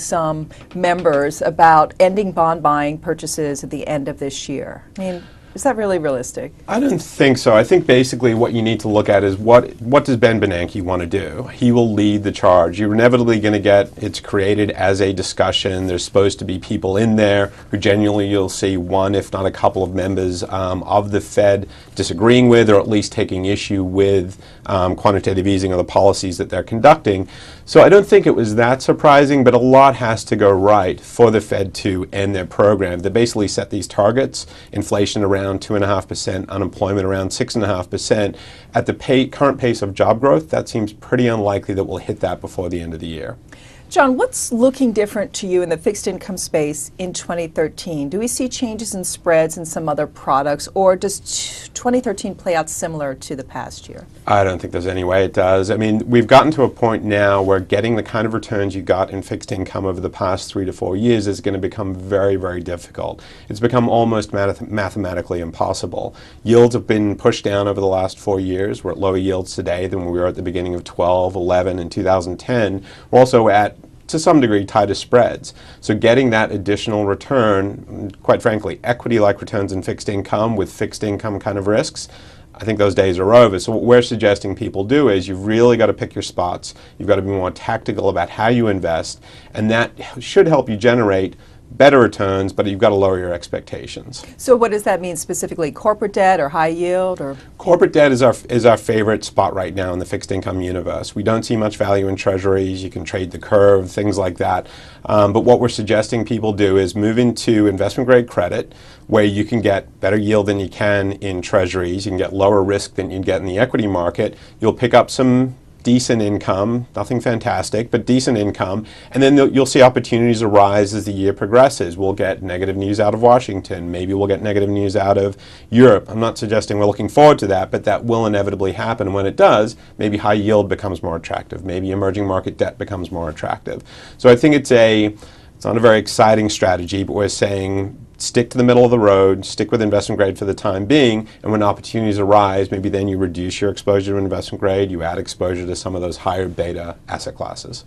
some members about ending bond buying purchases at the end of this year. I mean, is that really realistic? I don't think so. I think basically what you need to look at is what does Ben Bernanke want to do? He will lead the charge. You're inevitably going to get, it's created as a discussion. There's supposed to be people in there who genuinely you'll see one, if not a couple of members of the Fed disagreeing with or at least taking issue with quantitative easing or the policies that they're conducting. So I don't think it was that surprising, but a lot has to go right for the Fed to end their program. They basically set these targets, inflation around 2.5%, unemployment around 6.5%. At the current pace of job growth, that seems pretty unlikely that we'll hit that before the end of the year. John, what's looking different to you in the fixed income space in 2013? Do we see changes in spreads in some other products, or does 2013 play out similar to the past year? I don't think there's any way it does. I mean, we've gotten to a point now where getting the kind of returns you got in fixed income over the past 3 to 4 years is going to become very, very difficult. It's become almost mathematically impossible. Yields have been pushed down over the last 4 years. We're at lower yields today than we were at the beginning of 12, 11, and 2010. We're also at, to some degree, tighter spreads. So getting that additional return, quite frankly, equity-like returns in fixed income with fixed income kind of risks, I think those days are over. So what we're suggesting people do is you've really got to pick your spots. You've got to be more tactical about how you invest, and that should help you generate better returns, but you've got to lower your expectations. So what does that mean specifically? Corporate debt or high yield? Or corporate debt is our favorite spot right now in the fixed income universe. We don't see much value in treasuries. You can trade the curve, things like that. But what we're suggesting people do is move into investment grade credit, where you can get better yield than you can in treasuries. You can get lower risk than you get in the equity market. You'll pick up some decent income, nothing fantastic, but decent income, and then you'll see opportunities arise as the year progresses. We'll get negative news out of Washington, maybe we'll get negative news out of Europe. I'm not suggesting we're looking forward to that, but that will inevitably happen. And when it does, maybe high yield becomes more attractive, maybe emerging market debt becomes more attractive. So I think it's not a very exciting strategy, but we're saying stick to the middle of the road, stick with investment grade for the time being, and when opportunities arise, maybe then you reduce your exposure to investment grade, you add exposure to some of those higher beta asset classes.